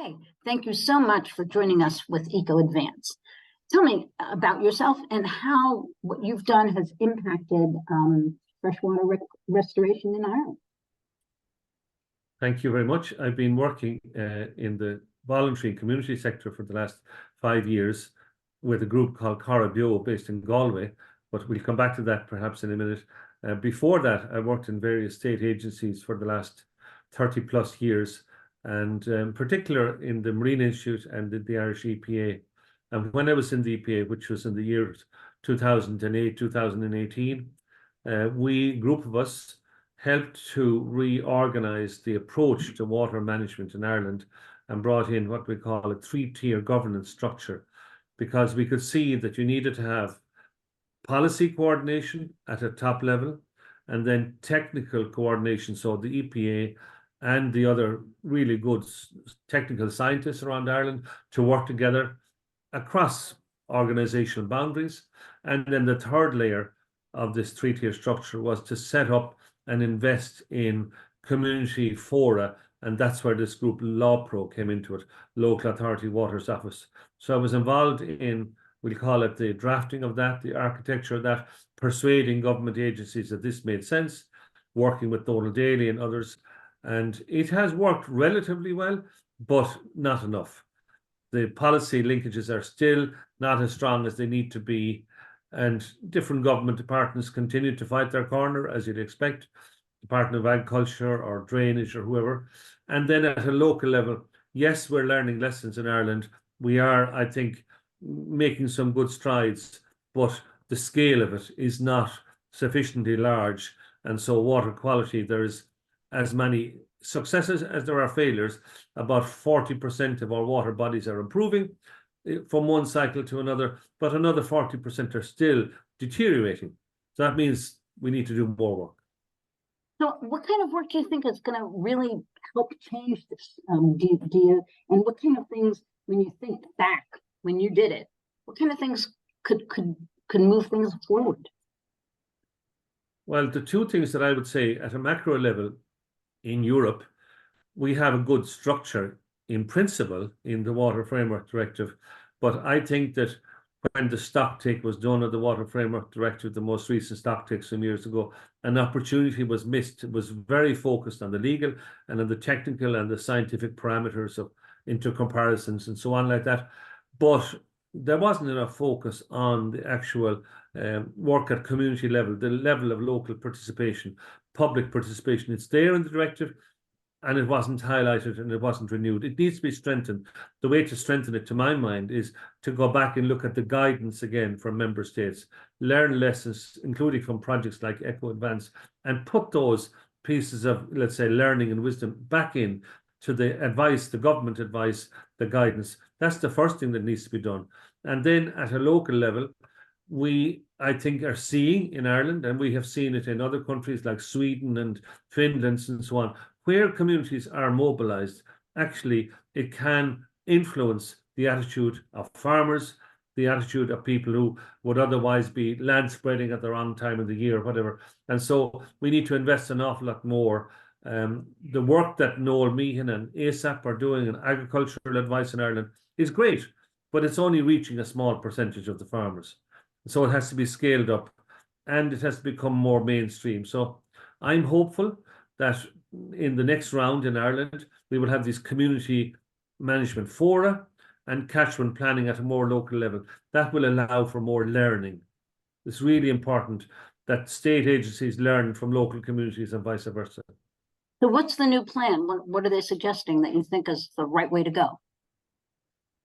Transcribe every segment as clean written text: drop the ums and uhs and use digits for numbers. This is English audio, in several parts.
Okay, thank you so much for joining us with Eco Advance. Tell me about yourself and how what you've done has impacted freshwater restoration in Ireland. Thank you very much. I've been working in the voluntary and community sector for the last 5 years with a group called Corrib Beo based in Galway, but we'll come back to that perhaps in a minute. Before that, I worked in various state agencies for the last 30 plus years, and in particular in the Marine Institute and the Irish EPA. And when I was in the EPA, which was in the years 2008, 2018, group of us, helped to reorganize the approach to water management in Ireland and brought in what we call a 3-tier governance structure, because we could see that you needed to have policy coordination at a top level and then technical coordination. So the EPA and the other really good technical scientists around Ireland to work together across organizational boundaries. And then the third layer of this 3-tier structure was to set up and invest in community fora, and that's where this group LawPro came into it, Local Authority Waters Office. So I was involved in, we'll call it the drafting of that, the architecture of that, persuading government agencies that this made sense, working with Donald Daly and others, and it has worked relatively well, but not enough. The policy linkages are still not as strong as they need to be, and different government departments continue to fight their corner, as you'd expect, Department of Agriculture or Drainage or whoever. And then at a local level, yes, we're learning lessons in Ireland. We are, I think, making some good strides, but the scale of it is not sufficiently large. And so water quality, there's as many successes as there are failures. About 40% of our water bodies are improving from one cycle to another, but another 40% are still deteriorating. So that means we need to do more work. So what kind of work do you think is going to really help change this? And what kind of things, when you think back, when you did it, what kind of things could move things forward? Well, the two things that I would say at a macro level in Europe, we have a good structure in principle in the Water Framework Directive, but I think that when the stock take was done of the Water Framework Directive, the most recent stock take some years ago, an opportunity was missed. It was very focused on the legal and on the technical and the scientific parameters of intercomparisons and so on like that, but there wasn't enough focus on the actual work at community level, the level of local participation, public participation. It's there in the directive, and it wasn't highlighted and it wasn't renewed. It needs to be strengthened. The way to strengthen it, to my mind, is to go back and look at the guidance again from member states, learn lessons, including from projects like Eco Advance, and put those pieces of, let's say, learning and wisdom back in to the advice, the government advice, the guidance. That's the first thing that needs to be done. And then at a local level, we, I think, are seeing in Ireland, and we have seen it in other countries like Sweden and Finland and so on, where communities are mobilized, actually it can influence the attitude of farmers, the attitude of people who would otherwise be land spreading at the wrong time of the year or whatever. And so we need to invest an awful lot more. The work that Noel Meehan and ASAP are doing in agricultural advice in Ireland is great, but it's only reaching a small percentage of the farmers. So it has to be scaled up and it has to become more mainstream. So I'm hopeful that in the next round in Ireland, we will have these community management fora and catchment planning at a more local level. That will allow for more learning. It's really important that state agencies learn from local communities and vice versa. So what's the new plan? What are they suggesting that you think is the right way to go?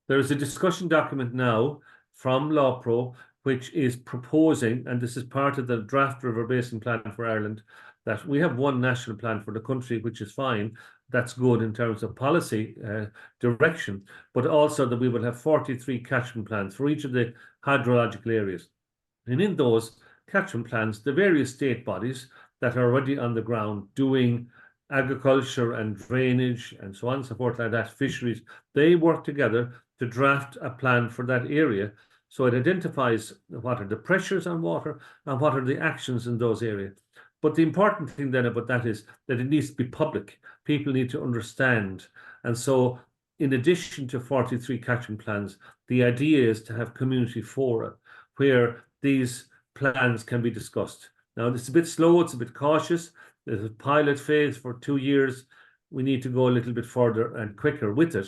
There is a discussion document now from LawPro, which is proposing, and this is part of the draft River Basin Plan for Ireland, that we have one national plan for the country, which is fine. That's good in terms of policy direction, but also that we will have 43 catchment plans for each of the hydrological areas. And in those catchment plans, the various state bodies that are already on the ground doing agriculture and drainage and so on and so forth like that, fisheries, they work together to draft a plan for that area. So it identifies what are the pressures on water and what are the actions in those areas. But the important thing then about that is that it needs to be public. People need to understand. And so in addition to 43 catchment plans, the idea is to have community fora where these plans can be discussed. Now, it's a bit slow, it's a bit cautious. There's a pilot phase for 2 years. We need to go a little bit further and quicker with it,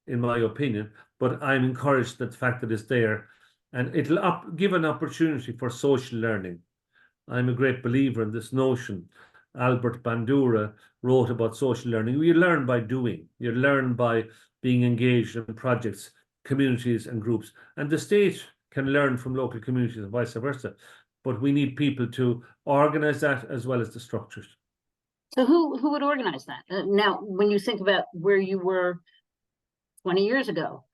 in my opinion. But I'm encouraged that the fact that it's there, and it'll give an opportunity for social learning. I'm a great believer in this notion. Albert Bandura wrote about social learning. You learn by doing. You learn by being engaged in projects, communities and groups. And the state can learn from local communities and vice versa. But we need people to organize that as well as the structures. So who would organize that? Now, when you think about where you were 20 years ago,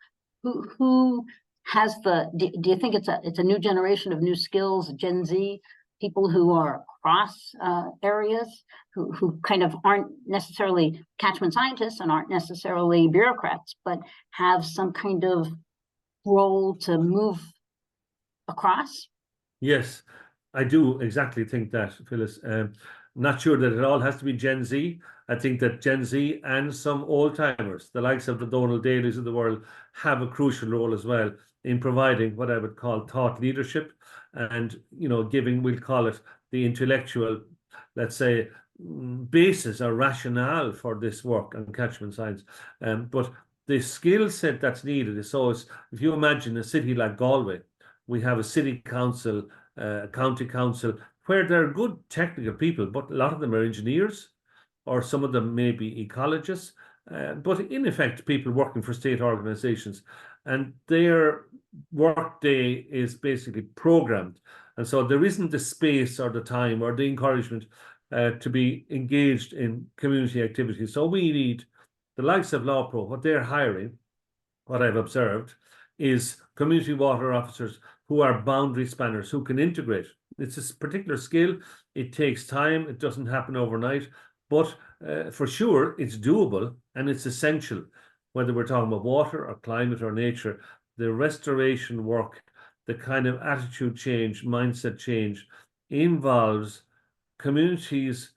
who has do you think it's a new generation of new skills, Gen Z, people who are across areas, who kind of aren't necessarily catchment scientists and aren't necessarily bureaucrats, but have some kind of role to move across? Yes, I do exactly think that, Phyllis. Not sure that it all has to be Gen Z. I think that Gen Z and some old timers, the likes of the Donald Dailies of the world, have a crucial role as well in providing what I would call thought leadership and, giving, we'll call it the intellectual, let's say, basis or rationale for this work on catchment science. But the skill set that's needed is if you imagine a city like Galway, we have a city council, county council, where they're good technical people, but a lot of them are engineers, or some of them may be ecologists, but in effect, people working for state organizations. And their workday is basically programmed. And so there isn't the space or the time or the encouragement to be engaged in community activities. So we need the likes of LawPro, what they're hiring, what I've observed, is community water officers who are boundary spanners, who can integrate. It's a particular skill. It takes time. It doesn't happen overnight. But for sure, it's doable and it's essential, whether we're talking about water or climate or nature. The restoration work, the kind of attitude change, mindset change, involves communities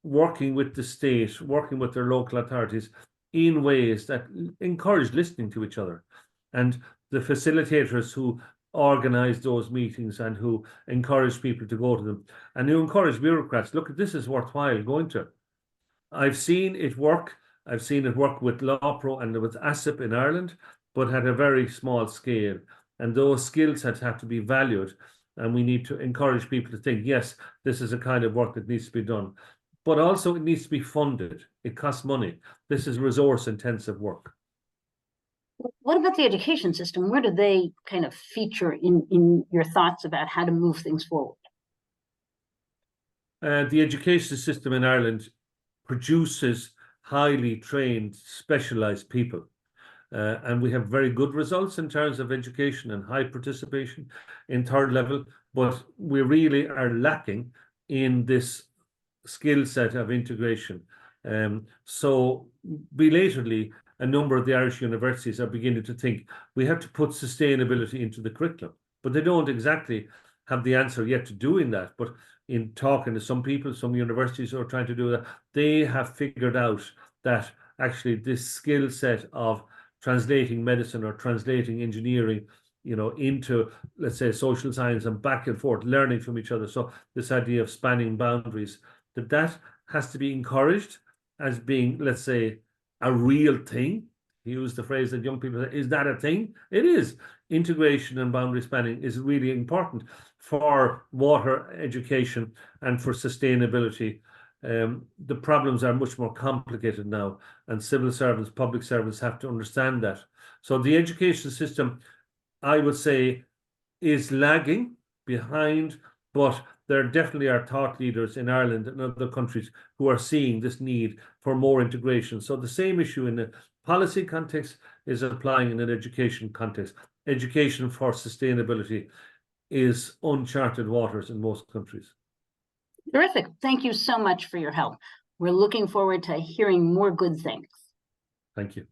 working with the state, working with their local authorities in ways that encourage listening to each other. And the facilitators who organize those meetings and who encourage people to go to them, and who encourage bureaucrats, look, this is worthwhile going to. I've seen it work. I've seen it work with LawPro and with ASIP in Ireland, but at a very small scale. And those skill sets have to be valued. And we need to encourage people to think, yes, this is a kind of work that needs to be done. But also it needs to be funded. It costs money. This is resource-intensive work. What about the education system? Where do they kind of feature in your thoughts about how to move things forward? The education system in Ireland produces highly trained, specialized people. And we have very good results in terms of education and high participation in third level, but we really are lacking in this skill set of integration. So belatedly, a number of the Irish universities are beginning to think we have to put sustainability into the curriculum, but they don't exactly have the answer yet to doing that. But in talking to some people, some universities who are trying to do that, they have figured out that actually this skill set of translating medicine or translating engineering, into, let's say, social science and back and forth, learning from each other. So this idea of spanning boundaries, that has to be encouraged as being, let's say, a real thing. Use the phrase that young people say, is that a thing? It is. Integration and boundary spanning is really important for water education and for sustainability. The problems are much more complicated now, and civil servants, public servants have to understand that. So the education system, I would say, is lagging behind, but there definitely are thought leaders in Ireland and other countries who are seeing this need for more integration. So the same issue in a policy context is applying in an education context. Education for sustainability is uncharted waters in most countries. Terrific. Thank you so much for your help. We're looking forward to hearing more good things. Thank you.